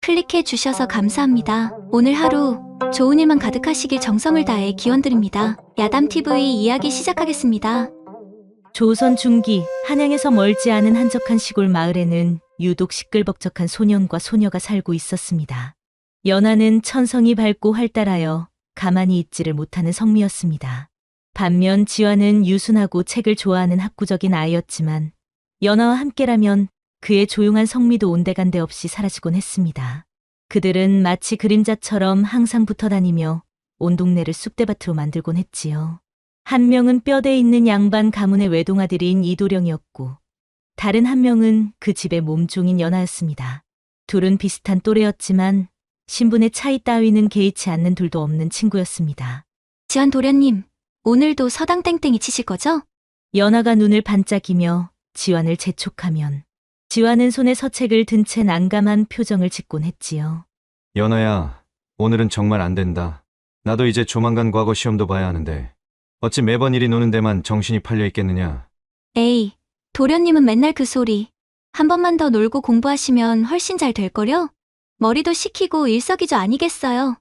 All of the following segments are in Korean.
클릭해 주셔서 감사합니다. 오늘 하루 좋은 일만 가득하시길 정성을 다해 기원드립니다. 야담TV 이야기 시작하겠습니다. 조선 중기 한양에서 멀지 않은 한적한 시골 마을에는 유독 시끌벅적한 소년과 소녀가 살고 있었습니다. 연하는 천성이 밝고 활달하여 가만히 있지를 못하는 성미였습니다. 반면 지화는 유순하고 책을 좋아하는 학구적인 아이였지만 연하와 함께라면 그의 조용한 성미도 온데간데 없이 사라지곤 했습니다. 그들은 마치 그림자처럼 항상 붙어 다니며 온 동네를 쑥대밭으로 만들곤 했지요. 한 명은 뼈대 있는 양반 가문의 외동아들인 이도령이었고 다른 한 명은 그 집의 몸종인 연하였습니다. 둘은 비슷한 또래였지만 신분의 차이 따위는 개의치 않는 둘도 없는 친구였습니다. 지환 도련님, 오늘도 서당 땡땡이 치실 거죠? 연하가 눈을 반짝이며 지환을 재촉하면 지환은 손에 서책을 든 채 난감한 표정을 짓곤 했지요. 연아야, 오늘은 정말 안 된다. 나도 이제 조만간 과거 시험도 봐야 하는데 어찌 매번 이리 노는 데만 정신이 팔려 있겠느냐. 에이, 도련님은 맨날 그 소리. 한 번만 더 놀고 공부하시면 훨씬 잘 될걸요? 머리도 식히고 일석이조 아니겠어요?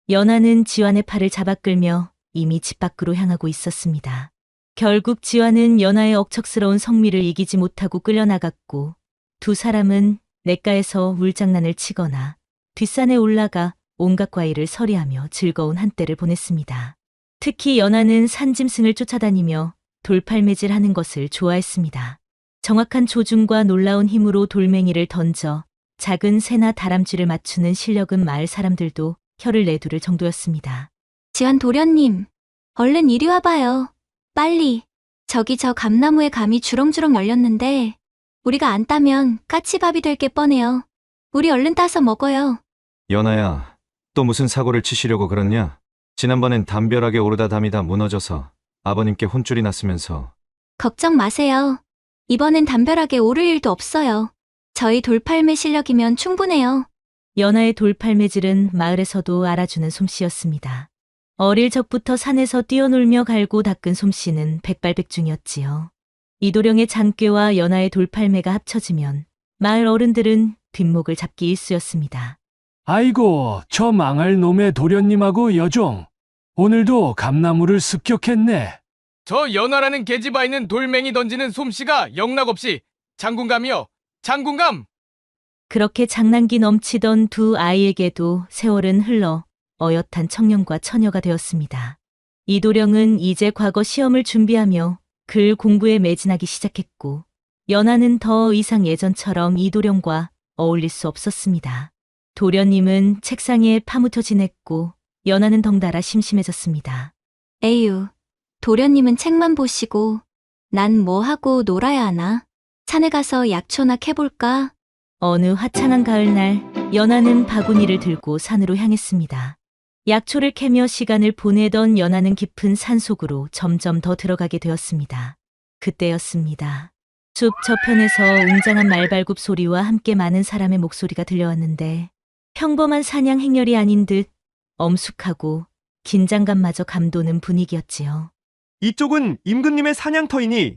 연하는 지환의 팔을 잡아 끌며 이미 집 밖으로 향하고 있었습니다. 결국 지환은 연하의 억척스러운 성미를 이기지 못하고 끌려나갔고 두 사람은 냇가에서 물장난을 치거나 뒷산에 올라가 온갖 과일을 서리하며 즐거운 한때를 보냈습니다. 특히 연하는 산짐승을 쫓아다니며 돌팔매질하는 것을 좋아했습니다. 정확한 조준과 놀라운 힘으로 돌멩이를 던져 작은 새나 다람쥐를 맞추는 실력은 마을 사람들도 혀를 내두를 정도였습니다. 지환 도련님, 얼른 이리 와봐요. 빨리. 저기 저 감나무에 감이 주렁주렁 열렸는데 우리가 안 따면 까치밥이 될 게 뻔해요. 우리 얼른 따서 먹어요. 연아야, 또 무슨 사고를 치시려고 그러냐? 지난번엔 담벼락에 오르다 담이다 무너져서 아버님께 혼쭐이 났으면서. 걱정 마세요. 이번엔 담벼락에 오를 일도 없어요. 저희 돌팔매 실력이면 충분해요. 연하의 돌팔매질은 마을에서도 알아주는 솜씨였습니다. 어릴 적부터 산에서 뛰어놀며 갈고 닦은 솜씨는 백발백중이었지요. 이도령의 장꾀와 연하의 돌팔매가 합쳐지면 마을 어른들은 뒷목을 잡기 일쑤였습니다. 아이고, 저 망할 놈의 도련님하고 여종. 오늘도 감나무를 습격했네. 저 연하라는 계집아 있는 돌멩이 던지는 솜씨가 영락없이 장군감이요. 장군감! 그렇게 장난기 넘치던 두 아이에게도 세월은 흘러 어엿한 청년과 처녀가 되었습니다. 이도령은 이제 과거 시험을 준비하며 글 공부에 매진하기 시작했고 연하는 더 이상 예전처럼 이도령과 어울릴 수 없었습니다. 도련님은 책상에 파묻혀 지냈고 연하는 덩달아 심심해졌습니다. 에휴, 도련님은 책만 보시고 난 뭐 하고 놀아야 하나? 산에 가서 약초나 캐볼까? 어느 화창한 가을날 연하는 바구니를 들고 산으로 향했습니다. 약초를 캐며 시간을 보내던 연하는 깊은 산속으로 점점 더 들어가게 되었습니다. 그때였습니다. 숲 저편에서 웅장한 말발굽 소리와 함께 많은 사람의 목소리가 들려왔는데 평범한 사냥 행렬이 아닌 듯 엄숙하고 긴장감마저 감도는 분위기였지요. 이쪽은 임금님의 사냥터이니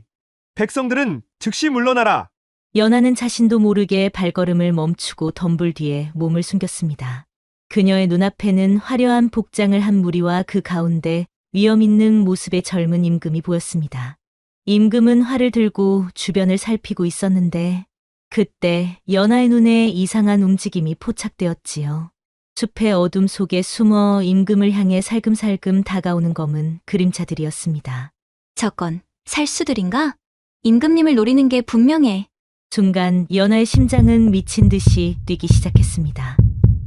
백성들은 즉시 물러나라. 연하는 자신도 모르게 발걸음을 멈추고 덤불 뒤에 몸을 숨겼습니다. 그녀의 눈앞에는 화려한 복장을 한 무리와 그 가운데 위엄 있는 모습의 젊은 임금이 보였습니다. 임금은 활을 들고 주변을 살피고 있었는데 그때 연하의 눈에 이상한 움직임이 포착되었지요. 숲의 어둠 속에 숨어 임금을 향해 살금살금 다가오는 검은 그림자들이었습니다. 저건 살수들인가? 임금님을 노리는 게 분명해. 순간 연하의 심장은 미친 듯이 뛰기 시작했습니다.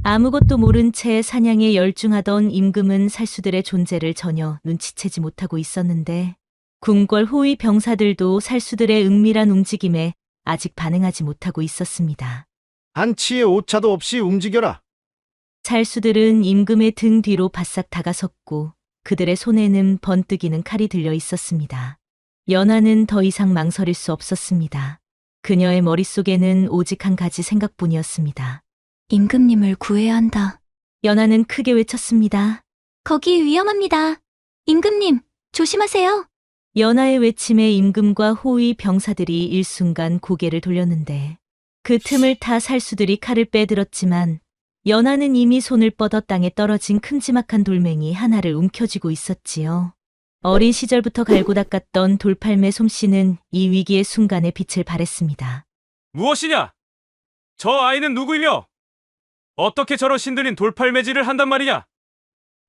아무것도 모른 채 사냥에 열중하던 임금은 살수들의 존재를 전혀 눈치채지 못하고 있었는데 궁궐 호위 병사들도 살수들의 은밀한 움직임에 아직 반응하지 못하고 있었습니다. 한치의 오차도 없이 움직여라. 살수들은 임금의 등 뒤로 바싹 다가섰고 그들의 손에는 번뜩이는 칼이 들려 있었습니다. 연하는 더 이상 망설일 수 없었습니다. 그녀의 머릿속에는 오직 한 가지 생각뿐이었습니다. 임금님을 구해야 한다. 연하는 크게 외쳤습니다. 거기 위험합니다. 임금님, 조심하세요. 연하의 외침에 임금과 호위 병사들이 일순간 고개를 돌렸는데 그 틈을 타 살수들이 칼을 빼들었지만 연하는 이미 손을 뻗어 땅에 떨어진 큼지막한 돌멩이 하나를 움켜쥐고 있었지요. 어린 시절부터 갈고 닦았던 돌팔매 솜씨는 이 위기의 순간에 빛을 발했습니다. 무엇이냐? 저 아이는 누구이며 어떻게 저런 신들린 돌팔매질을 한단 말이냐?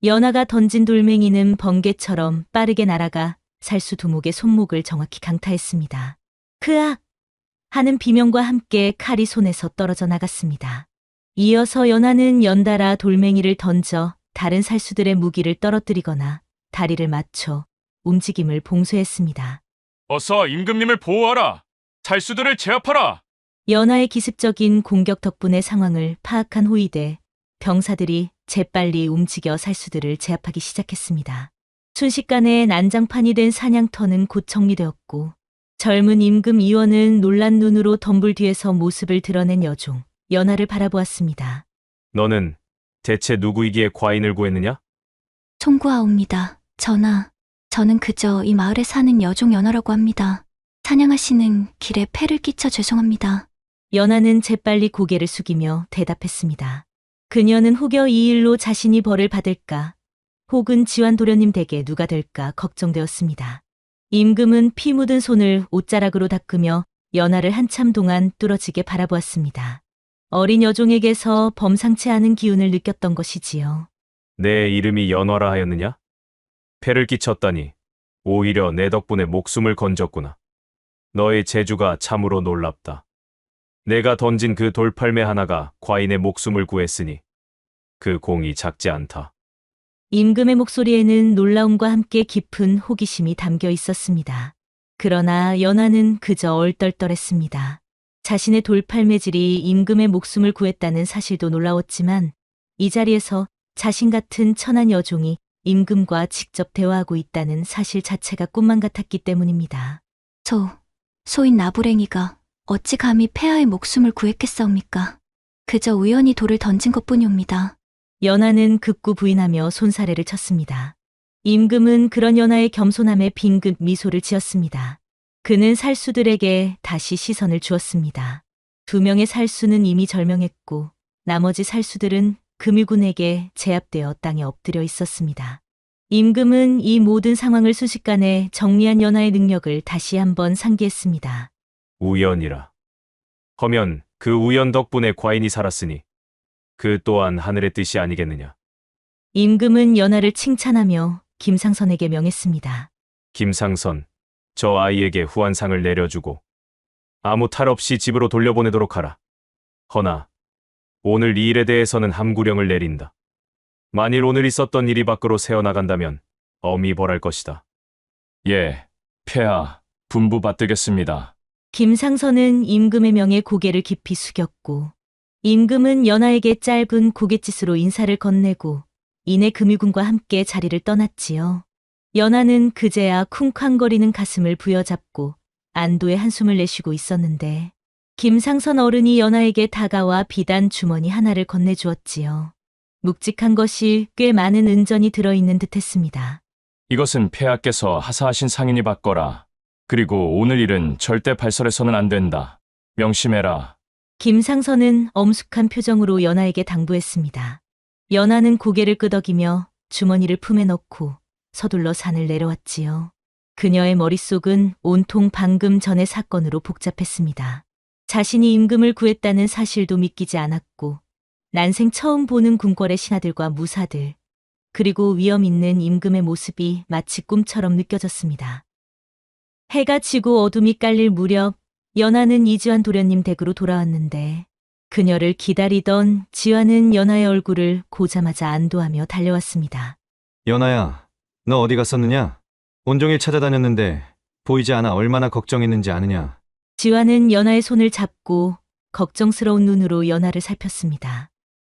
연하가 던진 돌멩이는 번개처럼 빠르게 날아가 살수 두목의 손목을 정확히 강타했습니다. 크악! 하는 비명과 함께 칼이 손에서 떨어져 나갔습니다. 이어서 연하는 연달아 돌멩이를 던져 다른 살수들의 무기를 떨어뜨리거나 다리를 맞춰 움직임을 봉쇄했습니다. 어서 임금님을 보호하라. 살수들을 제압하라. 연하의 기습적인 공격 덕분에 상황을 파악한 호위대 병사들이 재빨리 움직여 살수들을 제압하기 시작했습니다. 순식간에 난장판이 된 사냥터는 곧 정리되었고 젊은 임금 이원은 놀란 눈으로 덤불 뒤에서 모습을 드러낸 여종 연하를 바라보았습니다. 너는 대체 누구이기에 과인을 구했느냐? 송구하옵니다. 전하, 저는 그저 이 마을에 사는 여종 연하라고 합니다. 사냥하시는 길에 폐를 끼쳐 죄송합니다. 연하는 재빨리 고개를 숙이며 대답했습니다. 그녀는 혹여 이 일로 자신이 벌을 받을까 혹은 지환 도련님 댁에 누가 될까 걱정되었습니다. 임금은 피 묻은 손을 옷자락으로 닦으며 연하를 한참 동안 뚫어지게 바라보았습니다. 어린 여종에게서 범상치 않은 기운을 느꼈던 것이지요. 내 이름이 연화라 하였느냐? 폐를 끼쳤다니 오히려 내 덕분에 목숨을 건졌구나. 너의 재주가 참으로 놀랍다. 내가 던진 그 돌팔매 하나가 과인의 목숨을 구했으니 그 공이 작지 않다. 임금의 목소리에는 놀라움과 함께 깊은 호기심이 담겨 있었습니다. 그러나 연하는 그저 얼떨떨했습니다. 자신의 돌팔매질이 임금의 목숨을 구했다는 사실도 놀라웠지만 이 자리에서 자신 같은 천한 여종이 임금과 직접 대화하고 있다는 사실 자체가 꿈만 같았기 때문입니다. 소인 나부랭이가 어찌 감히 폐하의 목숨을 구했겠사옵니까? 그저 우연히 돌을 던진 것뿐이옵니다. 연하는 극구 부인하며 손사래를 쳤습니다. 임금은 그런 연하의 겸손함에 빙긋 미소를 지었습니다. 그는 살수들에게 다시 시선을 주었습니다. 2명의 살수는 이미 절명했고 나머지 살수들은 금유군에게 제압되어 땅에 엎드려 있었습니다. 임금은 이 모든 상황을 순식간에 정리한 연하의 능력을 다시 한번 상기했습니다. 우연이라. 허면 그 우연 덕분에 과인이 살았으니 그 또한 하늘의 뜻이 아니겠느냐. 임금은 연하를 칭찬하며 김상선에게 명했습니다. 김상선, 저 아이에게 후한상을 내려주고 아무 탈 없이 집으로 돌려보내도록 하라. 허나 오늘 이 일에 대해서는 함구령을 내린다. 만일 오늘 있었던 일이 밖으로 새어나간다면 엄히 벌할 것이다. 예, 폐하, 분부 받들겠습니다. 김상선은 임금의 명에 고개를 깊이 숙였고 임금은 연하에게 짧은 고갯짓으로 인사를 건네고 이내 금유군과 함께 자리를 떠났지요. 연하는 그제야 쿵쾅거리는 가슴을 부여잡고 안도의 한숨을 내쉬고 있었는데 김상선 어른이 연하에게 다가와 비단 주머니 하나를 건네주었지요. 묵직한 것이 꽤 많은 은전이 들어있는 듯했습니다. 이것은 폐하께서 하사하신 상인이 받거라. 그리고 오늘 일은 절대 발설해서는 안 된다. 명심해라. 김상선은 엄숙한 표정으로 연하에게 당부했습니다. 연하는 고개를 끄덕이며 주머니를 품에 넣고 서둘러 산을 내려왔지요. 그녀의 머릿속은 온통 방금 전의 사건으로 복잡했습니다. 자신이 임금을 구했다는 사실도 믿기지 않았고 난생 처음 보는 궁궐의 신하들과 무사들 그리고 위험 있는 임금의 모습이 마치 꿈처럼 느껴졌습니다. 해가 지고 어둠이 깔릴 무렵 연하는 이지환 도련님 댁으로 돌아왔는데 그녀를 기다리던 지환은 연하의 얼굴을 보자마자 안도하며 달려왔습니다. 연아야, 너 어디 갔었느냐? 온종일 찾아다녔는데 보이지 않아 얼마나 걱정했는지 아느냐? 지환은 연하의 손을 잡고 걱정스러운 눈으로 연하를 살폈습니다.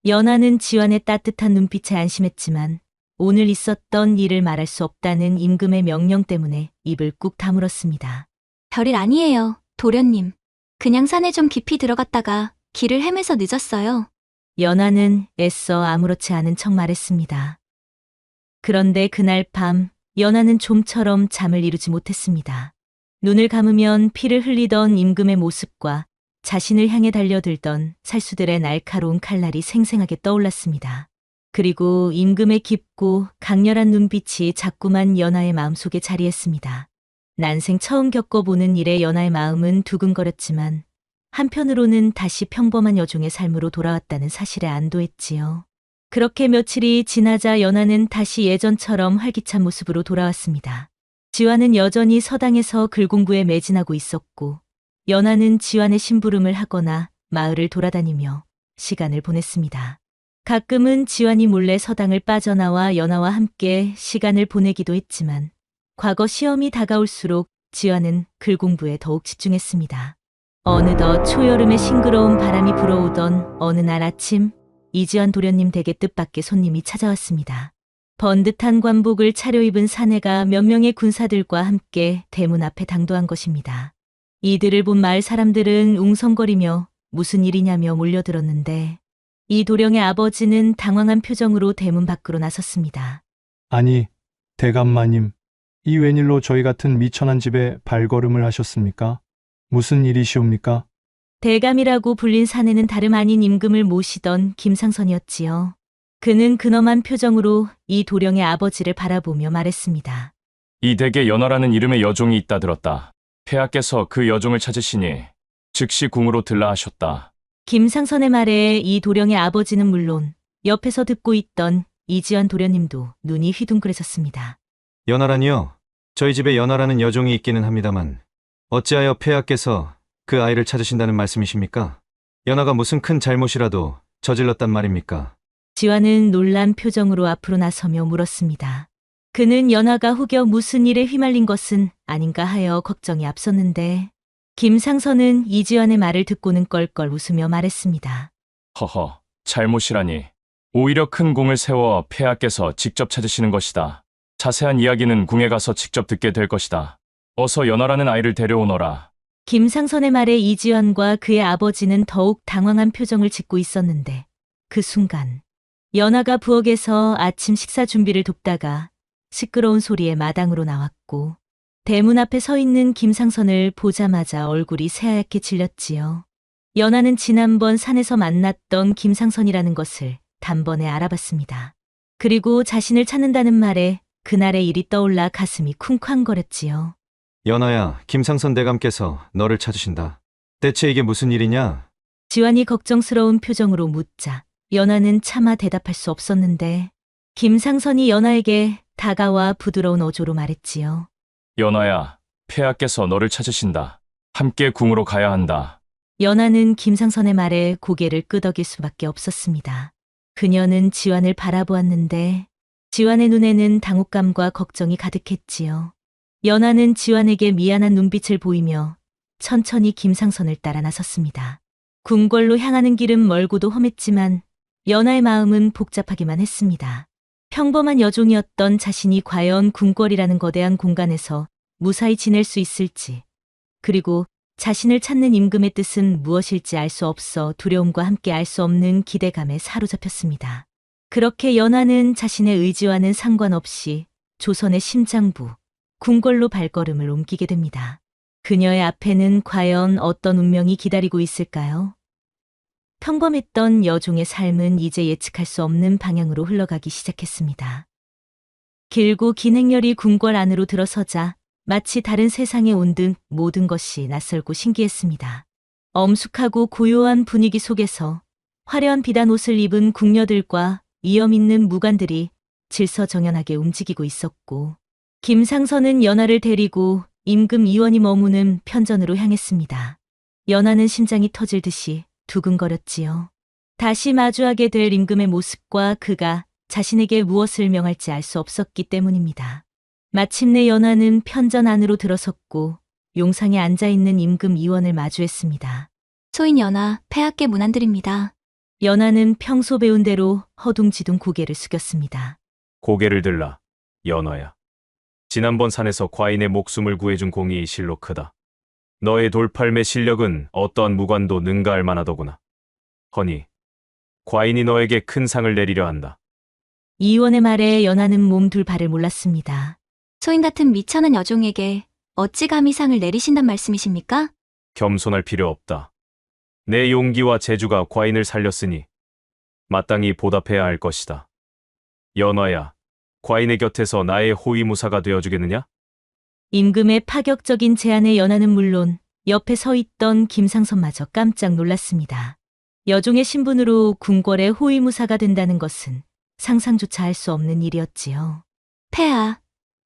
연하는 지환의 따뜻한 눈빛에 안심했지만 오늘 있었던 일을 말할 수 없다는 임금의 명령 때문에 입을 꾹 다물었습니다. 별일 아니에요, 도련님. 그냥 산에 좀 깊이 들어갔다가 길을 헤매서 늦었어요. 연하는 애써 아무렇지 않은 척 말했습니다. 그런데 그날 밤 연하는 좀처럼 잠을 이루지 못했습니다. 눈을 감으면 피를 흘리던 임금의 모습과 자신을 향해 달려들던 살수들의 날카로운 칼날이 생생하게 떠올랐습니다. 그리고 임금의 깊고 강렬한 눈빛이 자꾸만 연하의 마음속에 자리했습니다. 난생 처음 겪어보는 일에 연하의 마음은 두근거렸지만 한편으로는 다시 평범한 여종의 삶으로 돌아왔다는 사실에 안도했지요. 그렇게 며칠이 지나자 연하는 다시 예전처럼 활기찬 모습으로 돌아왔습니다. 지환은 여전히 서당에서 글 공부에 매진하고 있었고 연하는 지환의 심부름을 하거나 마을을 돌아다니며 시간을 보냈습니다. 가끔은 지환이 몰래 서당을 빠져나와 연하와 함께 시간을 보내기도 했지만 과거 시험이 다가올수록 지환은 글 공부에 더욱 집중했습니다. 어느덧 초여름의 싱그러운 바람이 불어오던 어느 날 아침, 이지환 도련님 댁에 뜻밖의 손님이 찾아왔습니다. 번듯한 관복을 차려입은 사내가 몇 명의 군사들과 함께 대문 앞에 당도한 것입니다. 이들을 본 마을 사람들은 웅성거리며 무슨 일이냐며 몰려들었는데 이 도령의 아버지는 당황한 표정으로 대문 밖으로 나섰습니다. 아니, 대감마님, 이 웬일로 저희 같은 미천한 집에 발걸음을 하셨습니까? 무슨 일이시옵니까? 대감이라고 불린 사내는 다름 아닌 임금을 모시던 김상선이었지요. 그는 근엄한 표정으로 이 도령의 아버지를 바라보며 말했습니다. 이 댁에 연화라는 이름의 여종이 있다 들었다. 폐하께서 그 여종을 찾으시니 즉시 궁으로 들라 하셨다. 김상선의 말에 이 도령의 아버지는 물론 옆에서 듣고 있던 이지환 도련님도 눈이 휘둥그레졌습니다. 연하라니요? 저희 집에 연하라는 여종이 있기는 합니다만 어찌하여 폐하께서 그 아이를 찾으신다는 말씀이십니까? 연하가 무슨 큰 잘못이라도 저질렀단 말입니까? 지환은 놀란 표정으로 앞으로 나서며 물었습니다. 그는 연하가 혹여 무슨 일에 휘말린 것은 아닌가 하여 걱정이 앞섰는데 김상선은 이지환의 말을 듣고는 껄껄 웃으며 말했습니다. 허허, 잘못이라니. 오히려 큰 공을 세워 폐하께서 직접 찾으시는 것이다. 자세한 이야기는 궁에 가서 직접 듣게 될 것이다. 어서 연화라는 아이를 데려오너라. 김상선의 말에 이지환과 그의 아버지는 더욱 당황한 표정을 짓고 있었는데 그 순간 연하가 부엌에서 아침 식사 준비를 돕다가 시끄러운 소리에 마당으로 나왔고 대문 앞에 서 있는 김상선을 보자마자 얼굴이 새하얗게 질렸지요. 연하는 지난번 산에서 만났던 김상선이라는 것을 단번에 알아봤습니다. 그리고 자신을 찾는다는 말에 그날의 일이 떠올라 가슴이 쿵쾅거렸지요. 연하야, 김상선 대감께서 너를 찾으신다. 대체 이게 무슨 일이냐? 지환이 걱정스러운 표정으로 묻자 연하는 차마 대답할 수 없었는데 김상선이 연하에게 다가와 부드러운 어조로 말했지요. 연화야, 폐하께서 너를 찾으신다. 함께 궁으로 가야 한다. 연하는 김상선의 말에 고개를 끄덕일 수밖에 없었습니다. 그녀는 지환을 바라보았는데 지환의 눈에는 당혹감과 걱정이 가득했지요. 연하는 지환에게 미안한 눈빛을 보이며 천천히 김상선을 따라 나섰습니다. 궁궐로 향하는 길은 멀고도 험했지만 연하의 마음은 복잡하기만 했습니다. 평범한 여종이었던 자신이 과연 궁궐이라는 거대한 공간에서 무사히 지낼 수 있을지, 그리고 자신을 찾는 임금의 뜻은 무엇일지 알 수 없어 두려움과 함께 알 수 없는 기대감에 사로잡혔습니다. 그렇게 연하는 자신의 의지와는 상관없이 조선의 심장부, 궁궐로 발걸음을 옮기게 됩니다. 그녀의 앞에는 과연 어떤 운명이 기다리고 있을까요? 평범했던 여종의 삶은 이제 예측할 수 없는 방향으로 흘러가기 시작했습니다. 길고 긴 행렬이 궁궐 안으로 들어서자 마치 다른 세상에 온 듯 모든 것이 낯설고 신기했습니다. 엄숙하고 고요한 분위기 속에서 화려한 비단 옷을 입은 궁녀들과 위엄 있는 무관들이 질서정연하게 움직이고 있었고 김상선은 연하를 데리고 임금 이원이 머무는 편전으로 향했습니다. 연하는 심장이 터질 듯이 두근거렸지요. 다시 마주하게 될 임금의 모습과 그가 자신에게 무엇을 명할지 알 수 없었기 때문입니다. 마침내 연하는 편전 안으로 들어섰고 용상에 앉아있는 임금 이원을 마주했습니다. 소인 연하, 폐하께 문안드립니다. 연하는 평소 배운 대로 허둥지둥 고개를 숙였습니다. 고개를 들라, 연화야. 지난번 산에서 과인의 목숨을 구해준 공이 실로 크다. 너의 돌팔매 실력은 어떠한 무관도 능가할 만하더구나. 허니, 과인이 너에게 큰 상을 내리려 한다. 이원의 말에 연하는 몸둘 바를 몰랐습니다. 소인 같은 미천한 여종에게 어찌 감히 상을 내리신단 말씀이십니까? 겸손할 필요 없다. 내 용기와 재주가 과인을 살렸으니 마땅히 보답해야 할 것이다. 연화야, 과인의 곁에서 나의 호위무사가 되어주겠느냐? 임금의 파격적인 제안에 연하는 물론 옆에 서 있던 김상선마저 깜짝 놀랐습니다. 여종의 신분으로 궁궐의 호위무사가 된다는 것은 상상조차 할 수 없는 일이었지요. 폐하,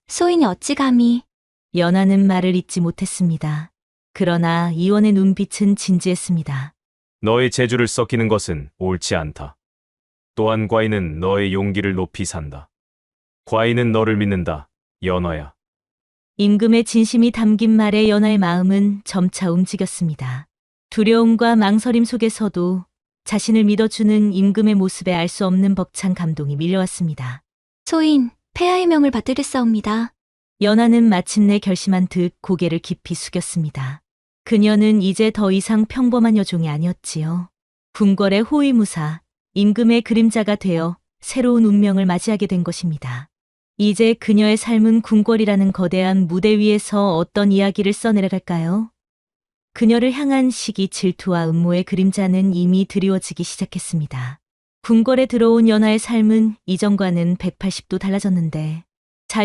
소인이 어찌 감히. 연하는 말을 잇지 못했습니다. 그러나 이원의 눈빛은 진지했습니다. 너의 재주를 썩히는 것은 옳지 않다. 또한 과인은 너의 용기를 높이 산다. 과인은 너를 믿는다, 연화야. 임금의 진심이 담긴 말에 연하의 마음은 점차 움직였습니다. 두려움과 망설임 속에서도 자신을 믿어주는 임금의 모습에 알 수 없는 벅찬 감동이 밀려왔습니다. 소인, 폐하의 명을 받들겠사옵니다. 연하는 마침내 결심한 듯 고개를 깊이 숙였습니다. 그녀는 이제 더 이상 평범한 여종이 아니었지요. 궁궐의 호위무사, 임금의 그림자가 되어 새로운 운명을 맞이하게 된 것입니다. 이제 그녀의 삶은 궁궐이라는 거대한 무대 위에서 어떤 이야기를 써내려갈까요? 그녀를 향한 시기, 질투와 음모의 그림자는 이미 드리워지기 시작했습니다. 궁궐에 들어온 연하의 삶은 이전과는 180도 달라졌는데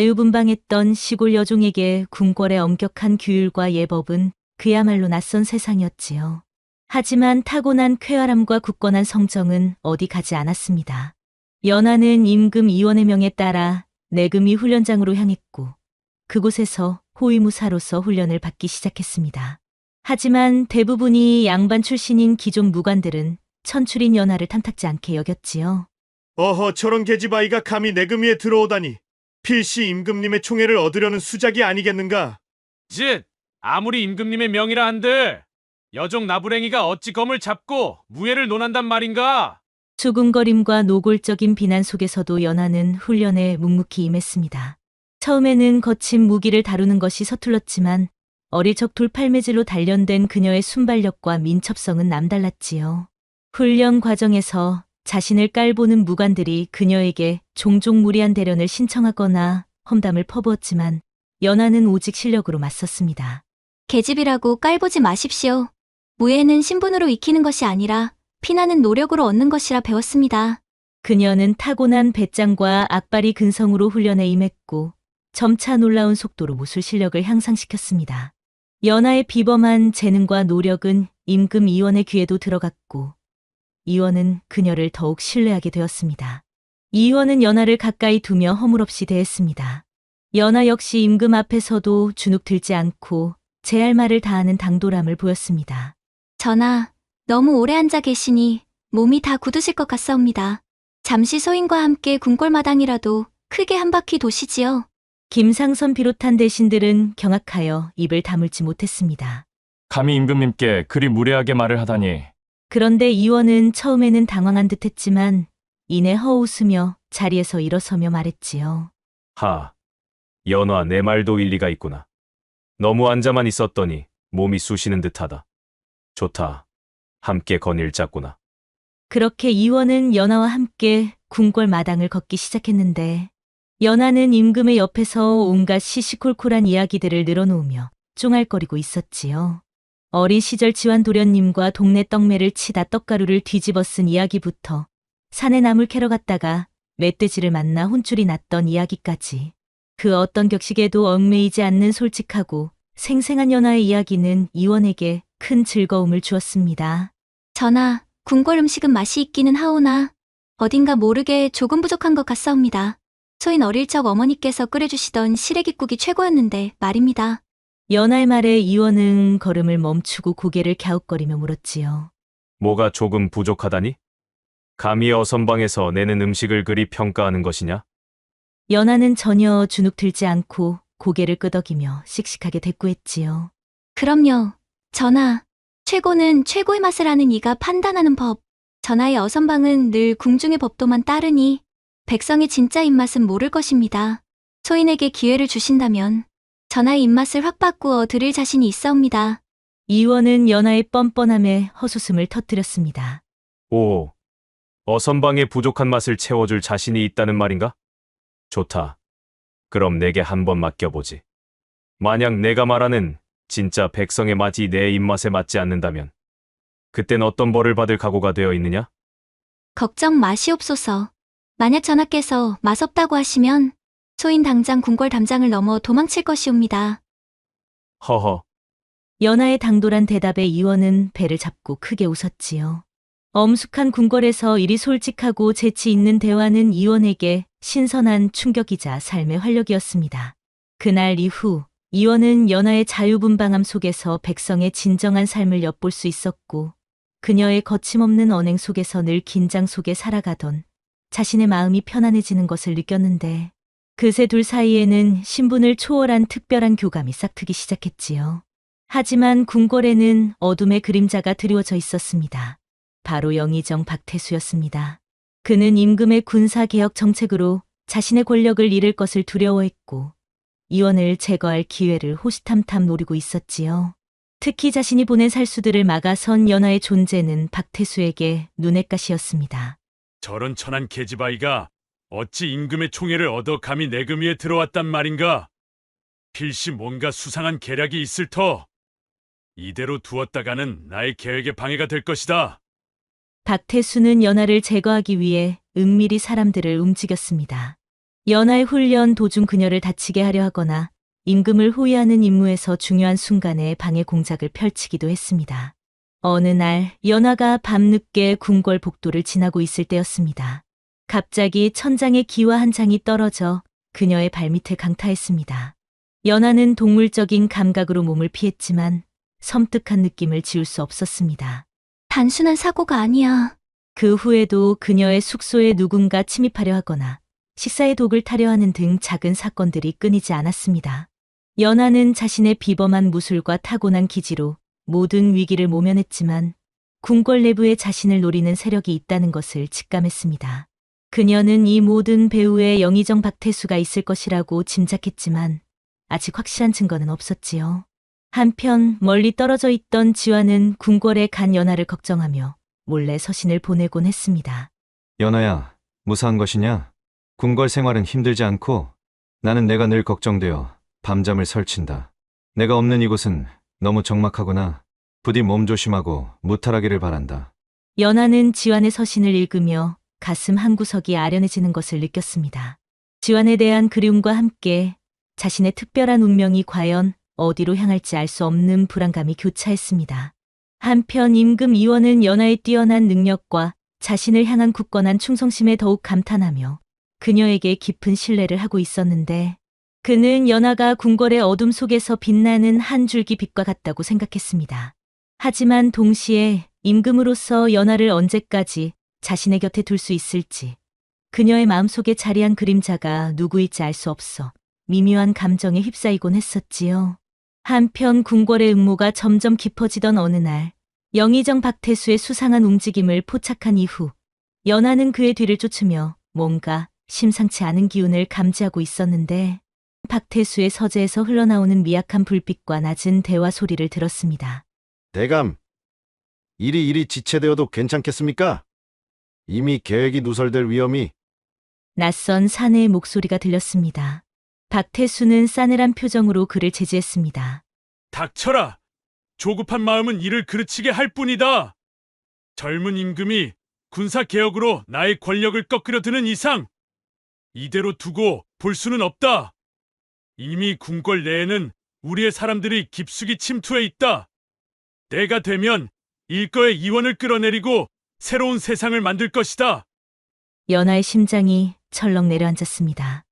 자유분방했던 시골 여종에게 궁궐의 엄격한 규율과 예법은 그야말로 낯선 세상이었지요. 하지만 타고난 쾌활함과 굳건한 성정은 어디 가지 않았습니다. 연하는 임금 이원의 명에 따라 내금위 훈련장으로 향했고 그곳에서 호위무사로서 훈련을 받기 시작했습니다. 하지만 대부분이 양반 출신인 기종 무관들은 천출인 연하를 탐탁지 않게 여겼지요. 어허, 저런 계집아이가 감히 내금위에 들어오다니. 필시 임금님의 총애를 얻으려는 수작이 아니겠는가? 쯧! 아무리 임금님의 명이라 한들 여종 나부랭이가 어찌 검을 잡고 무예를 논한단 말인가? 수군거림과 노골적인 비난 속에서도 연하는 훈련에 묵묵히 임했습니다. 처음에는 거친 무기를 다루는 것이 서툴렀지만 어릴 적 돌팔매질로 단련된 그녀의 순발력과 민첩성은 남달랐지요. 훈련 과정에서 자신을 깔보는 무관들이 그녀에게 종종 무리한 대련을 신청하거나 험담을 퍼부었지만 연하는 오직 실력으로 맞섰습니다. 계집이라고 깔보지 마십시오. 무예는 신분으로 익히는 것이 아니라 피나는 노력으로 얻는 것이라 배웠습니다. 그녀는 타고난 배짱과 악바리 근성으로 훈련에 임했고 점차 놀라운 속도로 무술 실력을 향상시켰습니다. 연하의 비범한 재능과 노력은 임금 이원의 귀에도 들어갔고 이원은 그녀를 더욱 신뢰하게 되었습니다. 이원은 연하를 가까이 두며 허물없이 대했습니다. 연하 역시 임금 앞에서도 주눅 들지 않고 제 할 말을 다하는 당돌함을 보였습니다. 전하, 너무 오래 앉아 계시니 몸이 다 굳으실 것 같사옵니다. 잠시 소인과 함께 궁궐마당이라도 크게 한 바퀴 도시지요. 김상선 비롯한 대신들은 경악하여 입을 다물지 못했습니다. 감히 임금님께 그리 무례하게 말을 하다니. 그런데 이원은 처음에는 당황한 듯했지만 이내 허웃으며 자리에서 일어서며 말했지요. 하, 연화 내 말도 일리가 있구나. 너무 앉아만 있었더니 몸이 쑤시는 듯하다. 좋다. 함께 거닐자꾸나. 그렇게 이원은 연하와 함께 궁궐 마당을 걷기 시작했는데 연하는 임금의 옆에서 온갖 시시콜콜한 이야기들을 늘어놓으며 쫑알거리고 있었지요. 어린 시절 지환 도련님과 동네 떡매를 치다 떡가루를 뒤집어 쓴 이야기부터 산에 나물 캐러 갔다가 멧돼지를 만나 혼쭐이 났던 이야기까지 그 어떤 격식에도 얽매이지 않는 솔직하고 생생한 연하의 이야기는 이원에게 큰 즐거움을 주었습니다. 전하, 궁궐 음식은 맛이 있기는 하오나 어딘가 모르게 조금 부족한 것 같사옵니다. 소인 어릴 적 어머니께서 끓여주시던 시래기국이 최고였는데 말입니다. 연하의 말에 이원은 걸음을 멈추고 고개를 갸웃거리며 물었지요. 뭐가 조금 부족하다니? 감히 어선방에서 내는 음식을 그리 평가하는 것이냐? 연하는 전혀 주눅 들지 않고 고개를 끄덕이며 씩씩하게 대꾸했지요. 그럼요. 전하, 최고는 최고의 맛을 아는 이가 판단하는 법. 전하의 어선방은 늘 궁중의 법도만 따르니 백성의 진짜 입맛은 모를 것입니다. 소인에게 기회를 주신다면 전하의 입맛을 확 바꾸어 드릴 자신이 있사옵니다. 이원은 연하의 뻔뻔함에 헛웃음을 터뜨렸습니다. 오, 어선방의 부족한 맛을 채워줄 자신이 있다는 말인가? 좋다. 그럼 내게 한번 맡겨보지. 만약 내가 말하는 진짜 백성의 맛이 내 입맛에 맞지 않는다면 그땐 어떤 벌을 받을 각오가 되어 있느냐? 걱정 마시옵소서. 만약 전하께서 맛없다고 하시면 소인 당장 궁궐 담장을 넘어 도망칠 것이옵니다. 허허, 연하의 당돌한 대답에 이원은 배를 잡고 크게 웃었지요. 엄숙한 궁궐에서 이리 솔직하고 재치 있는 대화는 이원에게 신선한 충격이자 삶의 활력이었습니다. 그날 이후 이원은 연하의 자유분방함 속에서 백성의 진정한 삶을 엿볼 수 있었고, 그녀의 거침없는 언행 속에서 늘 긴장 속에 살아가던 자신의 마음이 편안해지는 것을 느꼈는데, 그새 둘 사이에는 신분을 초월한 특별한 교감이 싹트기 시작했지요. 하지만 궁궐에는 어둠의 그림자가 드리워져 있었습니다. 바로 영의정 박태수였습니다. 그는 임금의 군사개혁 정책으로 자신의 권력을 잃을 것을 두려워했고, 이원을 제거할 기회를 호시탐탐 노리고 있었지요. 특히 자신이 보낸 살수들을 막아선 연하의 존재는 박태수에게 눈엣 가시였습니다. 저런 천한 계집아이가 어찌 임금의 총애를 얻어 감히 내금위에 들어왔단 말인가? 필시 뭔가 수상한 계략이 있을 터. 이대로 두었다가는 나의 계획에 방해가 될 것이다. 박태수는 연하를 제거하기 위해 은밀히 사람들을 움직였습니다. 연하의 훈련 도중 그녀를 다치게 하려 하거나 임금을 호위하는 임무에서 중요한 순간에 방해 공작을 펼치기도 했습니다. 어느 날 연하가 밤늦게 궁궐 복도를 지나고 있을 때였습니다. 갑자기 천장에 기와 한 장이 떨어져 그녀의 발밑을 강타했습니다. 연하는 동물적인 감각으로 몸을 피했지만 섬뜩한 느낌을 지울 수 없었습니다. 단순한 사고가 아니야. 그 후에도 그녀의 숙소에 누군가 침입하려 하거나 식사에 독을 타려 하는 등 작은 사건들이 끊이지 않았습니다. 연하는 자신의 비범한 무술과 타고난 기지로 모든 위기를 모면했지만 궁궐 내부에 자신을 노리는 세력이 있다는 것을 직감했습니다. 그녀는 이 모든 배후에 영의정 박태수가 있을 것이라고 짐작했지만 아직 확실한 증거는 없었지요. 한편 멀리 떨어져 있던 지화는 궁궐에 간 연하를 걱정하며 몰래 서신을 보내곤 했습니다. 연하야, 무사한 것이냐? 궁궐 생활은 힘들지 않고 나는 내가 늘 걱정되어 밤잠을 설친다. 내가 없는 이곳은 너무 적막하구나. 부디 몸 조심하고 무탈하기를 바란다. 연하는 지환의 서신을 읽으며 가슴 한구석이 아련해지는 것을 느꼈습니다. 지환에 대한 그리움과 함께 자신의 특별한 운명이 과연 어디로 향할지 알 수 없는 불안감이 교차했습니다. 한편 임금 이원은 연하의 뛰어난 능력과 자신을 향한 굳건한 충성심에 더욱 감탄하며 그녀에게 깊은 신뢰를 하고 있었는데, 그는 연하가 궁궐의 어둠 속에서 빛나는 한 줄기 빛과 같다고 생각했습니다. 하지만 동시에 임금으로서 연하를 언제까지 자신의 곁에 둘 수 있을지, 그녀의 마음속에 자리한 그림자가 누구일지 알 수 없어 미묘한 감정에 휩싸이곤 했었지요. 한편 궁궐의 음모가 점점 깊어지던 어느 날, 영의정 박태수의 수상한 움직임을 포착한 이후 연하는 그의 뒤를 쫓으며 뭔가 심상치 않은 기운을 감지하고 있었는데, 박태수의 서재에서 흘러나오는 미약한 불빛과 낮은 대화 소리를 들었습니다. 대감, 일이 이리 지체되어도 괜찮겠습니까? 이미 계획이 누설될 위험이. 낯선 사내의 목소리가 들렸습니다. 박태수는 싸늘한 표정으로 그를 제지했습니다. 닥쳐라! 조급한 마음은 이를 그르치게 할 뿐이다. 젊은 임금이 군사개혁으로 나의 권력을 꺾으려 드는 이상 이대로 두고 볼 수는 없다. 이미 궁궐 내에는 우리의 사람들이 깊숙이 침투해 있다. 때가 되면 일거의 이원을 끌어내리고 새로운 세상을 만들 것이다. 연하의 심장이 철렁 내려앉았습니다.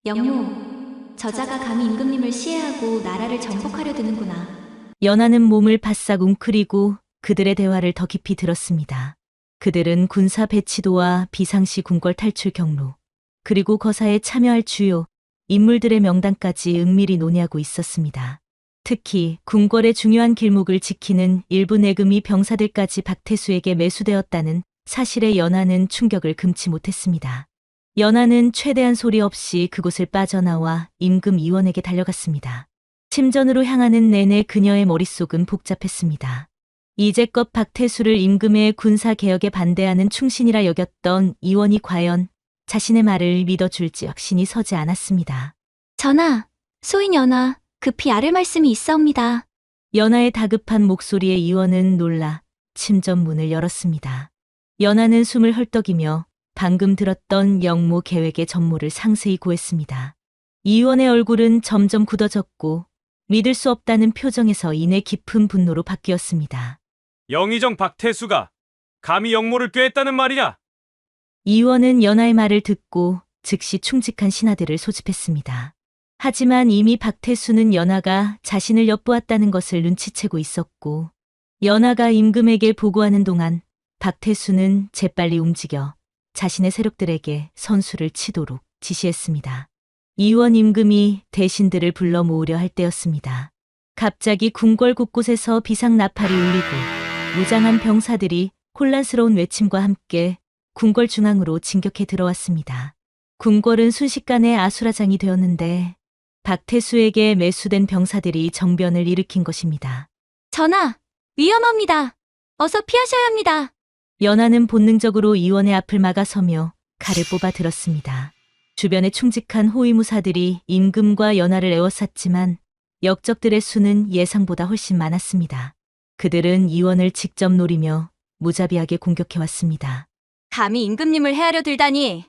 영모, 저자가 감히 임금님을 시해하고 나라를 정복하려 드는구나. 연하는 몸을 바싹 웅크리고 그들의 대화를 더 깊이 들었습니다. 그들은 군사 배치도와 비상시 궁궐 탈출 경로, 그리고 거사에 참여할 주요 인물들의 명단까지 은밀히 논의하고 있었습니다. 특히 궁궐의 중요한 길목을 지키는 일부 내금위 병사들까지 박태수에게 매수되었다는 사실에 연하는 충격을 금치 못했습니다. 연하는 최대한 소리 없이 그곳을 빠져나와 임금 이원에게 달려갔습니다. 침전으로 향하는 내내 그녀의 머릿속은 복잡했습니다. 이제껏 박태수를 임금의 군사개혁에 반대하는 충신이라 여겼던 이원이 과연 자신의 말을 믿어줄지 확신이 서지 않았습니다. 전하, 소인 연하, 급히 아를 말씀이 있사옵니다. 연하의 다급한 목소리에 이원은 놀라 침전 문을 열었습니다. 연하는 숨을 헐떡이며 방금 들었던 영모 계획의 전모를 상세히 고했습니다. 이 의원의 얼굴은 점점 굳어졌고 믿을 수 없다는 표정에서 이내 깊은 분노로 바뀌었습니다. 영의정 박태수가 감히 영모를 꾀했다는 말이냐? 이 의원은 연하의 말을 듣고 즉시 충직한 신하들을 소집했습니다. 하지만 이미 박태수는 연하가 자신을 엿보았다는 것을 눈치채고 있었고 연하가 임금에게 보고하는 동안 박태수는 재빨리 움직여 자신의 세력들에게 선수를 치도록 지시했습니다. 이원 임금이 대신들을 불러 모으려 할 때였습니다. 갑자기 궁궐 곳곳에서 비상 나팔이 울리고 무장한 병사들이 혼란스러운 외침과 함께 궁궐 중앙으로 진격해 들어왔습니다. 궁궐은 순식간에 아수라장이 되었는데 박태수에게 매수된 병사들이 정변을 일으킨 것입니다. 전하, 위험합니다. 어서 피하셔야 합니다. 연하는 본능적으로 이원의 앞을 막아서며 칼을 뽑아 들었습니다. 주변의 충직한 호위무사들이 임금과 연하를 에워쌌지만 역적들의 수는 예상보다 훨씬 많았습니다. 그들은 이원을 직접 노리며 무자비하게 공격해왔습니다. 감히 임금님을 헤아려 들다니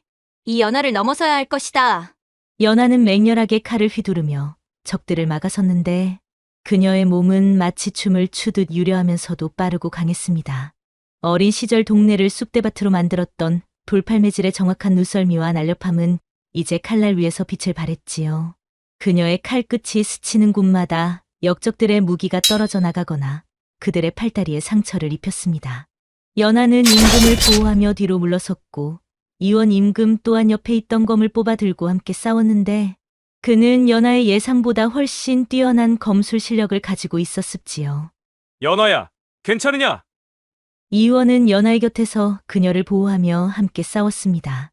이 연하를 넘어서야 할 것이다. 연하는 맹렬하게 칼을 휘두르며 적들을 막아섰는데 그녀의 몸은 마치 춤을 추듯 유려하면서도 빠르고 강했습니다. 어린 시절 동네를 쑥대밭으로 만들었던 돌팔매질의 정확한 눈썰미와 날렵함은 이제 칼날 위에서 빛을 발했지요. 그녀의 칼끝이 스치는 곳마다 역적들의 무기가 떨어져 나가거나 그들의 팔다리에 상처를 입혔습니다. 연하는 임금을 보호하며 뒤로 물러섰고 이원 임금 또한 옆에 있던 검을 뽑아 들고 함께 싸웠는데 그는 연하의 예상보다 훨씬 뛰어난 검술 실력을 가지고 있었습지요. 연하야, 괜찮으냐? 이원은 연하의 곁에서 그녀를 보호하며 함께 싸웠습니다.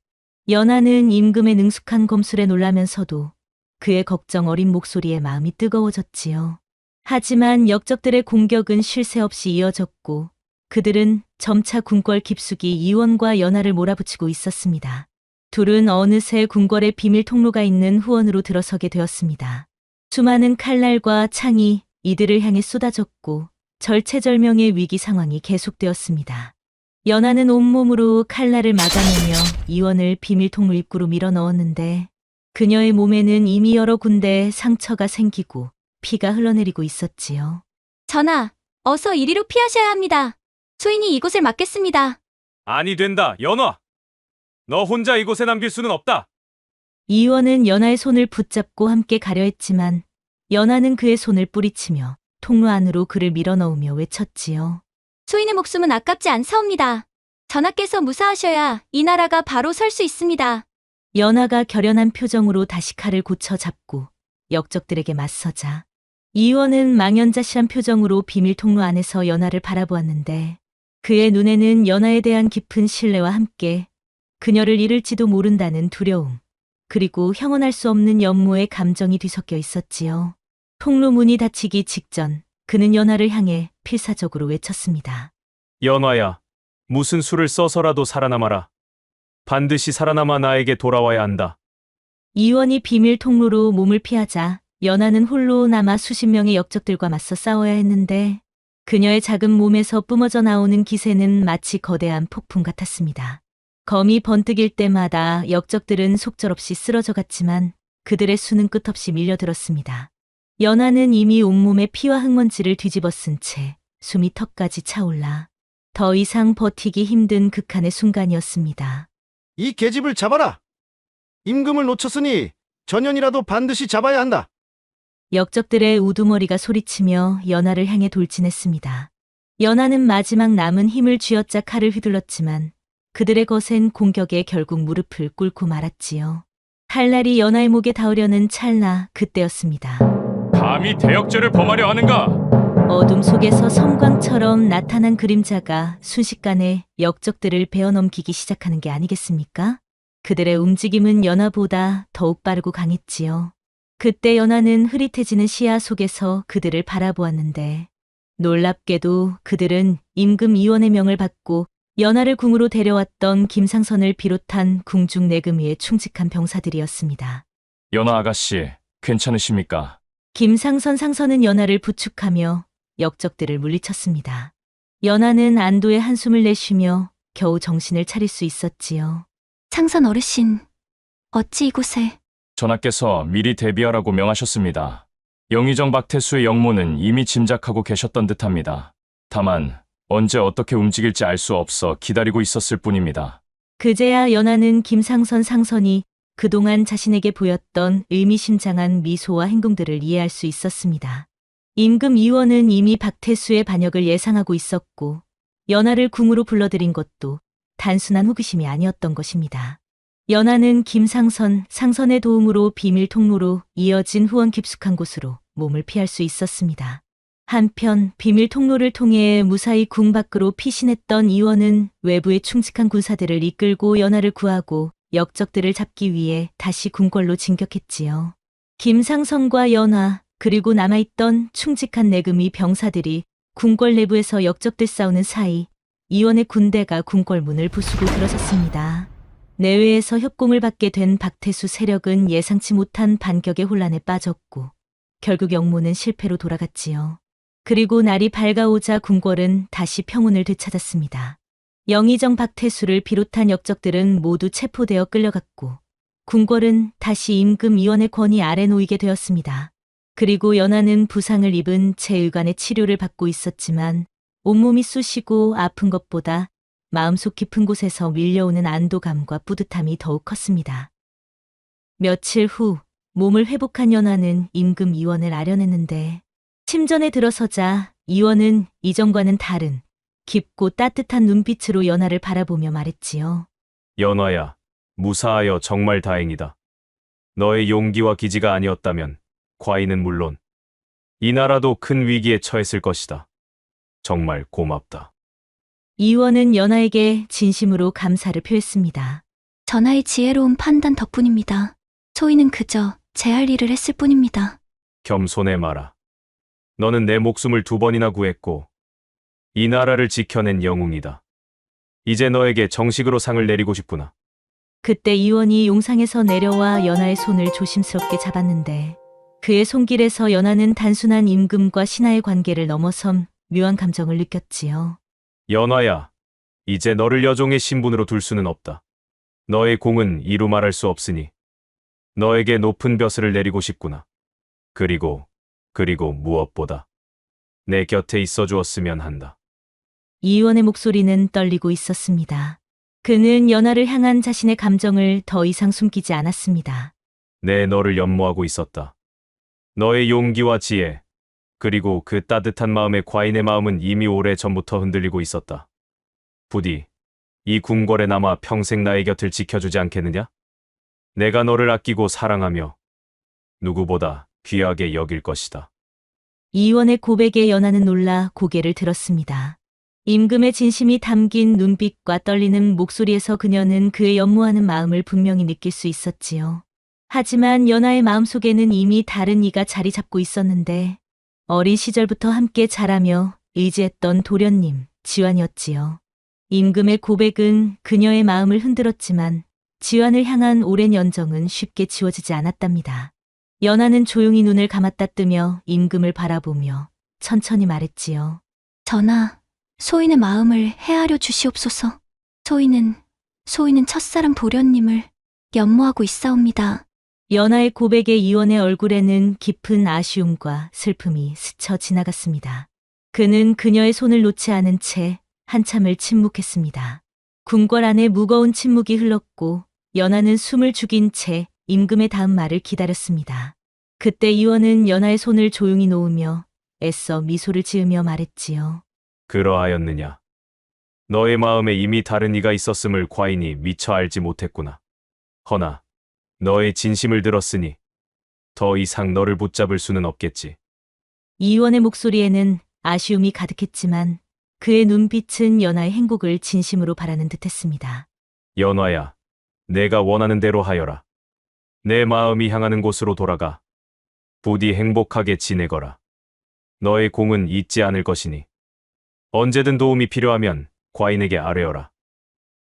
연하는 임금의 능숙한 검술에 놀라면서도 그의 걱정 어린 목소리에 마음이 뜨거워졌지요. 하지만 역적들의 공격은 쉴 새 없이 이어졌고 그들은 점차 궁궐 깊숙이 이원과 연하를 몰아붙이고 있었습니다. 둘은 어느새 궁궐의 비밀 통로가 있는 후원으로 들어서게 되었습니다. 수많은 칼날과 창이 이들을 향해 쏟아졌고 절체절명의 위기 상황이 계속되었습니다. 연하는 온몸으로 칼날을 막아내며 이원을 비밀 통로 입구로 밀어 넣었는데 그녀의 몸에는 이미 여러 군데 상처가 생기고 피가 흘러내리고 있었지요. 전하, 어서 이리로 피하셔야 합니다. 수인이 이곳을 막겠습니다. 아니 된다, 연하. 너 혼자 이곳에 남길 수는 없다. 이원은 연하의 손을 붙잡고 함께 가려 했지만 연하는 그의 손을 뿌리치며 통로 안으로 그를 밀어넣으며 외쳤지요. 수인의 목숨은 아깝지 않사옵니다. 전하께서 무사하셔야 이 나라가 바로 설 수 있습니다. 연하가 결연한 표정으로 다시 칼을 고쳐 잡고 역적들에게 맞서자 이원은 망연자실한 표정으로 비밀 통로 안에서 연하를 바라보았는데 그의 눈에는 연하에 대한 깊은 신뢰와 함께 그녀를 잃을지도 모른다는 두려움, 그리고 형언할 수 없는 연모의 감정이 뒤섞여 있었지요. 통로 문이 닫히기 직전 그는 연하를 향해 필사적으로 외쳤습니다. 연하야, 무슨 수를 써서라도 살아남아라. 반드시 살아남아 나에게 돌아와야 한다. 이원이 비밀 통로로 몸을 피하자 연하는 홀로 남아 수십 명의 역적들과 맞서 싸워야 했는데 그녀의 작은 몸에서 뿜어져 나오는 기세는 마치 거대한 폭풍 같았습니다. 검이 번뜩일 때마다 역적들은 속절없이 쓰러져 갔지만 그들의 수는 끝없이 밀려들었습니다. 연하는 이미 온몸에 피와 흙먼지를 뒤집어 쓴 채 숨이 턱까지 차올라 더 이상 버티기 힘든 극한의 순간이었습니다. 이 계집을 잡아라. 임금을 놓쳤으니 전연이라도 반드시 잡아야 한다. 역적들의 우두머리가 소리치며 연하를 향해 돌진했습니다. 연하는 마지막 남은 힘을 쥐어짜 칼을 휘둘렀지만 그들의 거센 공격에 결국 무릎을 꿇고 말았지요. 칼날이 연하의 목에 닿으려는 찰나 그때였습니다. 감히 대역죄를 범하려 하는가? 어둠 속에서 섬광처럼 나타난 그림자가 순식간에 역적들을 베어넘기기 시작하는 게 아니겠습니까? 그들의 움직임은 연하보다 더욱 빠르고 강했지요. 그때 연하는 흐릿해지는 시야 속에서 그들을 바라보았는데 놀랍게도 그들은 임금 이원의 명을 받고 연하를 궁으로 데려왔던 김상선을 비롯한 궁중 내금위의 충직한 병사들이었습니다. 연하 아가씨, 괜찮으십니까? 김상선 상선은 연하를 부축하며 역적들을 물리쳤습니다. 연하는 안도의 한숨을 내쉬며 겨우 정신을 차릴 수 있었지요. 상선 어르신, 어찌 이곳에? 전하께서 미리 대비하라고 명하셨습니다. 영의정 박태수의 영모는 이미 짐작하고 계셨던 듯합니다. 다만 언제 어떻게 움직일지 알 수 없어 기다리고 있었을 뿐입니다. 그제야 연하는 김상선 상선이 그동안 자신에게 보였던 의미심장한 미소와 행동들을 이해할 수 있었습니다. 임금 이원은 이미 박태수의 반역을 예상하고 있었고 연하를 궁으로 불러들인 것도 단순한 호기심이 아니었던 것입니다. 연하는 김상선, 상선의 도움으로 비밀 통로로 이어진 후원 깊숙한 곳으로 몸을 피할 수 있었습니다. 한편 비밀 통로를 통해 무사히 궁 밖으로 피신했던 이원은 외부의 충직한 군사들을 이끌고 연하를 구하고 역적들을 잡기 위해 다시 궁궐로 진격했지요. 김상선과 연하 그리고 남아있던 충직한 내금위 병사들이 궁궐 내부에서 역적들 싸우는 사이 이원의 군대가 궁궐 문을 부수고 들어섰습니다. 내외에서 협공을 받게 된 박태수 세력은 예상치 못한 반격의 혼란에 빠졌고 결국 영모는 실패로 돌아갔지요. 그리고 날이 밝아오자 궁궐은 다시 평온을 되찾았습니다. 영의정 박태수를 비롯한 역적들은 모두 체포되어 끌려갔고 궁궐은 다시 임금 이원의 권위 아래 놓이게 되었습니다. 그리고 연하는 부상을 입은 채 의관의 치료를 받고 있었지만 온몸이 쑤시고 아픈 것보다 마음속 깊은 곳에서 밀려오는 안도감과 뿌듯함이 더욱 컸습니다. 며칠 후 몸을 회복한 연하는 임금 이원을 아련했는데 침전에 들어서자 이원은 이전과는 다른 깊고 따뜻한 눈빛으로 연하를 바라보며 말했지요. 연화야, 무사하여 정말 다행이다. 너의 용기와 기지가 아니었다면 과인은 물론 이 나라도 큰 위기에 처했을 것이다. 정말 고맙다. 이원은 연하에게 진심으로 감사를 표했습니다. 전하의 지혜로운 판단 덕분입니다. 소인은 그저 제 할 일을 했을 뿐입니다. 겸손해 마라. 너는 내 목숨을 2번이나 구했고 이 나라를 지켜낸 영웅이다. 이제 너에게 정식으로 상을 내리고 싶구나. 그때 이원이 용상에서 내려와 연하의 손을 조심스럽게 잡았는데 그의 손길에서 연하는 단순한 임금과 신하의 관계를 넘어선 묘한 감정을 느꼈지요. 연화야, 이제 너를 여종의 신분으로 둘 수는 없다. 너의 공은 이루 말할 수 없으니 너에게 높은 벼슬을 내리고 싶구나. 그리고 무엇보다 내 곁에 있어 주었으면 한다. 이원의 목소리는 떨리고 있었습니다. 그는 연하를 향한 자신의 감정을 더 이상 숨기지 않았습니다. 내 너를 연모하고 있었다. 너의 용기와 지혜, 그리고 그 따뜻한 마음에 과인의 마음은 이미 오래 전부터 흔들리고 있었다. 부디 이 궁궐에 남아 평생 나의 곁을 지켜주지 않겠느냐? 내가 너를 아끼고 사랑하며 누구보다 귀하게 여길 것이다. 이원의 고백에 연하는 놀라 고개를 들었습니다. 임금의 진심이 담긴 눈빛과 떨리는 목소리에서 그녀는 그의 연모하는 마음을 분명히 느낄 수 있었지요. 하지만 연하의 마음속에는 이미 다른 이가 자리 잡고 있었는데 어린 시절부터 함께 자라며 의지했던 도련님, 지환이었지요. 임금의 고백은 그녀의 마음을 흔들었지만 지환을 향한 오랜 연정은 쉽게 지워지지 않았답니다. 연하는 조용히 눈을 감았다 뜨며 임금을 바라보며 천천히 말했지요. 전하, 소인의 마음을 헤아려 주시옵소서. 소인은 첫사랑 도련님을 연모하고 있사옵니다. 연하의 고백에 이원의 얼굴에는 깊은 아쉬움과 슬픔이 스쳐 지나갔습니다. 그는 그녀의 손을 놓지 않은 채 한참을 침묵했습니다. 궁궐 안에 무거운 침묵이 흘렀고 연하는 숨을 죽인 채 임금의 다음 말을 기다렸습니다. 그때 이원은 연하의 손을 조용히 놓으며 애써 미소를 지으며 말했지요. 그러하였느냐? 너의 마음에 이미 다른 이가 있었음을 과인이 미처 알지 못했구나. 허나 너의 진심을 들었으니 더 이상 너를 붙잡을 수는 없겠지. 이원의 목소리에는 아쉬움이 가득했지만 그의 눈빛은 연하의 행복을 진심으로 바라는 듯했습니다. 연화야, 내가 원하는 대로 하여라. 내 마음이 향하는 곳으로 돌아가 부디 행복하게 지내거라. 너의 공은 잊지 않을 것이니 언제든 도움이 필요하면 과인에게 아뢰어라.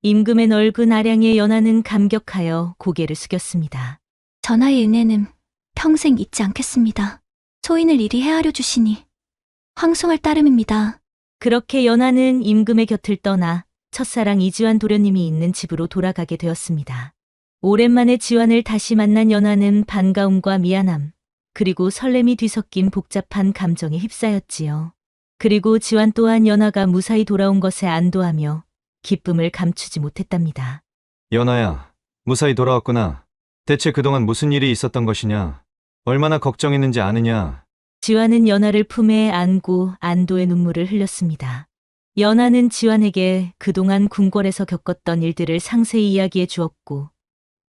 임금의 넓은 아량에 연하는 감격하여 고개를 숙였습니다. 전하의 은혜는 평생 잊지 않겠습니다. 소인을 이리 헤아려 주시니 황송할 따름입니다. 그렇게 연하는 임금의 곁을 떠나 첫사랑 이지환 도련님이 있는 집으로 돌아가게 되었습니다. 오랜만에 지환을 다시 만난 연하는 반가움과 미안함, 그리고 설렘이 뒤섞인 복잡한 감정에 휩싸였지요. 그리고 지환 또한 연하가 무사히 돌아온 것에 안도하며 기쁨을 감추지 못했답니다. 연아야, 무사히 돌아왔구나. 대체 그동안 무슨 일이 있었던 것이냐? 얼마나 걱정했는지 아느냐? 지환은 연하를 품에 안고 안도의 눈물을 흘렸습니다. 연하는 지환에게 그동안 궁궐에서 겪었던 일들을 상세히 이야기해 주었고,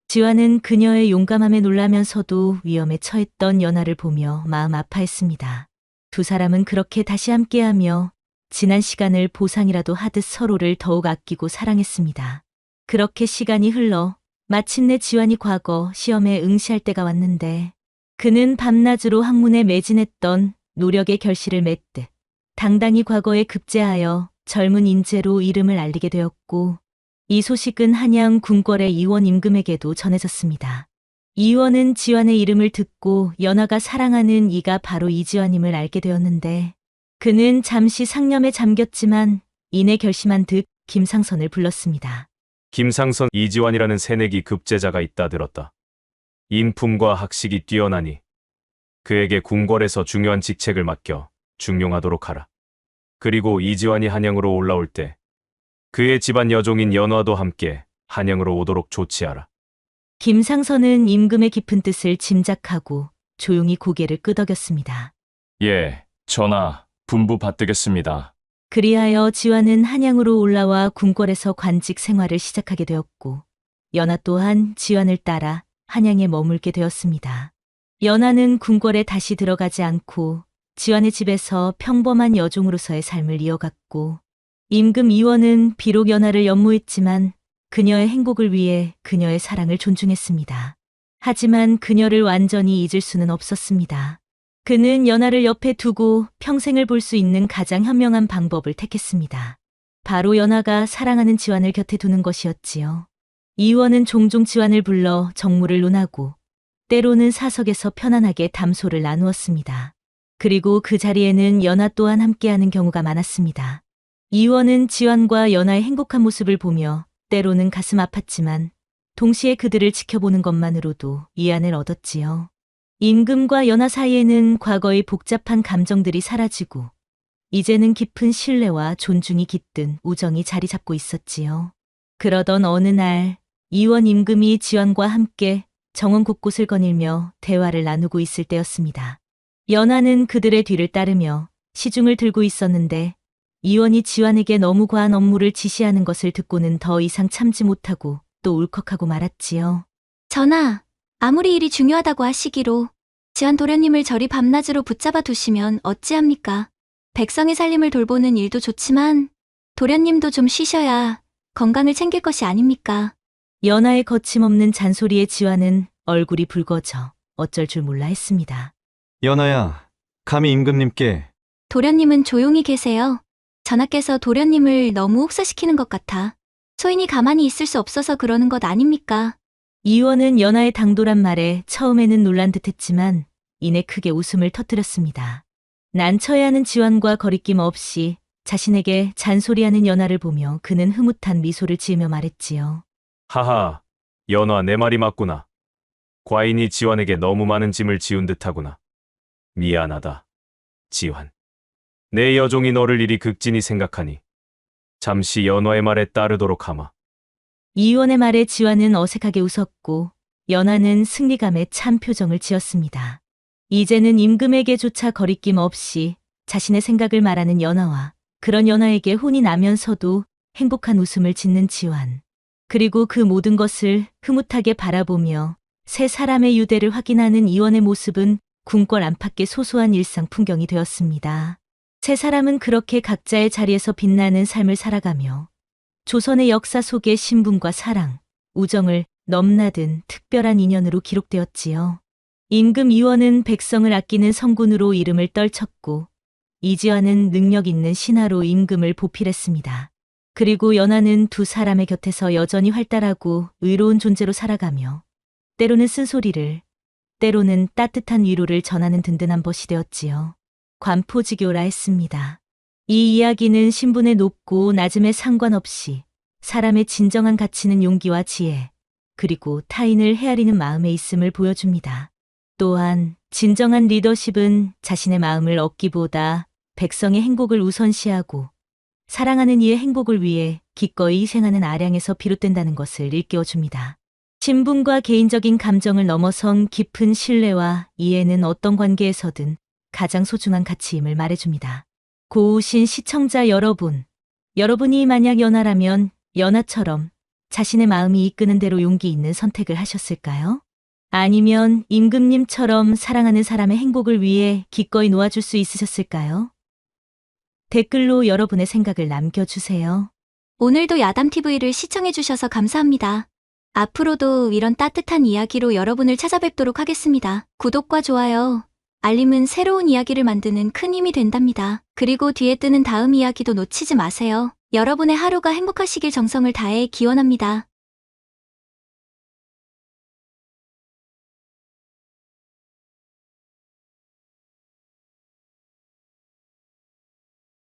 지환은 그녀의 용감함에 놀라면서도 위험에 처했던 연하를 보며 마음 아파했습니다. 두 사람은 그렇게 다시 함께하며 지난 시간을 보상이라도 하듯 서로를 더욱 아끼고 사랑했습니다. 그렇게 시간이 흘러 마침내 지환이 과거 시험에 응시할 때가 왔는데, 그는 밤낮으로 학문에 매진했던 노력의 결실을 맺듯 당당히 과거에 급제하여 젊은 인재로 이름을 알리게 되었고, 이 소식은 한양 궁궐의 이원 임금에게도 전해졌습니다. 이원은 지환의 이름을 듣고 연하가 사랑하는 이가 바로 이지환임을 알게 되었는데, 그는 잠시 상념에 잠겼지만 이내 결심한 듯 김상선을 불렀습니다. 김상선 이지환이라는 새내기 급제자가 있다 들었다. 인품과 학식이 뛰어나니 그에게 궁궐에서 중요한 직책을 맡겨 중용하도록 하라. 그리고 이지환이 한양으로 올라올 때 그의 집안 여종인 연화도 함께 한양으로 오도록 조치하라. 김상선은 임금의 깊은 뜻을 짐작하고 조용히 고개를 끄덕였습니다. 예, 전하, 분부 받들겠습니다. 그리하여 지환은 한양으로 올라와 궁궐에서 관직 생활을 시작하게 되었고, 연하 또한 지환을 따라 한양에 머물게 되었습니다. 연하는 궁궐에 다시 들어가지 않고 지환의 집에서 평범한 여종으로서의 삶을 이어갔고, 임금 이원은 비록 연하를 연모했지만 그녀의 행복을 위해 그녀의 사랑을 존중했습니다. 하지만 그녀를 완전히 잊을 수는 없었습니다. 그는 연하를 옆에 두고 평생을 볼 수 있는 가장 현명한 방법을 택했습니다. 바로 연하가 사랑하는 지환을 곁에 두는 것이었지요. 이원은 종종 지환을 불러 정무를 논하고 때로는 사석에서 편안하게 담소를 나누었습니다. 그리고 그 자리에는 연하 또한 함께하는 경우가 많았습니다. 이원은 지환과 연하의 행복한 모습을 보며 때로는 가슴 아팠지만 동시에 그들을 지켜보는 것만으로도 위안을 얻었지요. 임금과 연하 사이에는 과거의 복잡한 감정들이 사라지고 이제는 깊은 신뢰와 존중이 깃든 우정이 자리 잡고 있었지요. 그러던 어느 날 이원 임금이 지환과 함께 정원 곳곳을 거닐며 대화를 나누고 있을 때였습니다. 연하는 그들의 뒤를 따르며 시중을 들고 있었는데, 이원이 지환에게 너무 과한 업무를 지시하는 것을 듣고는 더 이상 참지 못하고 또 울컥하고 말았지요. 전하, 아무리 일이 중요하다고 하시기로 지환 도련님을 저리 밤낮으로 붙잡아 두시면 어찌합니까? 백성의 살림을 돌보는 일도 좋지만 도련님도 좀 쉬셔야 건강을 챙길 것이 아닙니까? 연하의 거침없는 잔소리에 지환은 얼굴이 붉어져 어쩔 줄 몰라 했습니다. 연아야, 감히 임금님께. 도련님은 조용히 계세요. 전하께서 도련님을 너무 혹사시키는 것 같아 소인이 가만히 있을 수 없어서 그러는 것 아닙니까? 이원은 연하의 당돌한 말에 처음에는 놀란 듯했지만 이내 크게 웃음을 터뜨렸습니다. 난처해하는 지환과 거리낌 없이 자신에게 잔소리하는 연하를 보며 그는 흐뭇한 미소를 지으며 말했지요. 하하, 연화 내 말이 맞구나. 과인이 지환에게 너무 많은 짐을 지운 듯하구나. 미안하다, 지환. 내 여종이 너를 이리 극진히 생각하니 잠시 연화의 말에 따르도록 하마. 이원의 말에 지환은 어색하게 웃었고 연하는 승리감에 찬 표정을 지었습니다. 이제는 임금에게조차 거리낌 없이 자신의 생각을 말하는 연하와 그런 연하에게 혼이 나면서도 행복한 웃음을 짓는 지환. 그리고 그 모든 것을 흐뭇하게 바라보며 세 사람의 유대를 확인하는 이원의 모습은 궁궐 안팎의 소소한 일상 풍경이 되었습니다. 세 사람은 그렇게 각자의 자리에서 빛나는 삶을 살아가며 조선의 역사 속의 신분과 사랑, 우정을 넘나든 특별한 인연으로 기록되었지요. 임금 이원은 백성을 아끼는 성군으로 이름을 떨쳤고 이지환은 능력 있는 신하로 임금을 보필했습니다. 그리고 연하는 두 사람의 곁에서 여전히 활달하고 의로운 존재로 살아가며 때로는 쓴소리를, 때로는 따뜻한 위로를 전하는 든든한 벗이 되었지요. 관포지교라 했습니다. 이 이야기는 신분의 높고 낮음에 상관없이 사람의 진정한 가치는 용기와 지혜, 그리고 타인을 헤아리는 마음에 있음을 보여줍니다. 또한 진정한 리더십은 자신의 마음을 얻기보다 백성의 행복을 우선시하고 사랑하는 이의 행복을 위해 기꺼이 희생하는 아량에서 비롯된다는 것을 일깨워줍니다. 신분과 개인적인 감정을 넘어선 깊은 신뢰와 이해는 어떤 관계에서든 가장 소중한 가치임을 말해줍니다. 고우신 시청자 여러분, 여러분이 만약 연하라면 연하처럼 자신의 마음이 이끄는 대로 용기 있는 선택을 하셨을까요? 아니면 임금님처럼 사랑하는 사람의 행복을 위해 기꺼이 놓아줄 수 있으셨을까요? 댓글로 여러분의 생각을 남겨주세요. 오늘도 야담TV를 시청해주셔서 감사합니다. 앞으로도 이런 따뜻한 이야기로 여러분을 찾아뵙도록 하겠습니다. 구독과 좋아요, 알림은 새로운 이야기를 만드는 큰 힘이 된답니다. 그리고 뒤에 뜨는 다음 이야기도 놓치지 마세요. 여러분의 하루가 행복하시길 정성을 다해 기원합니다.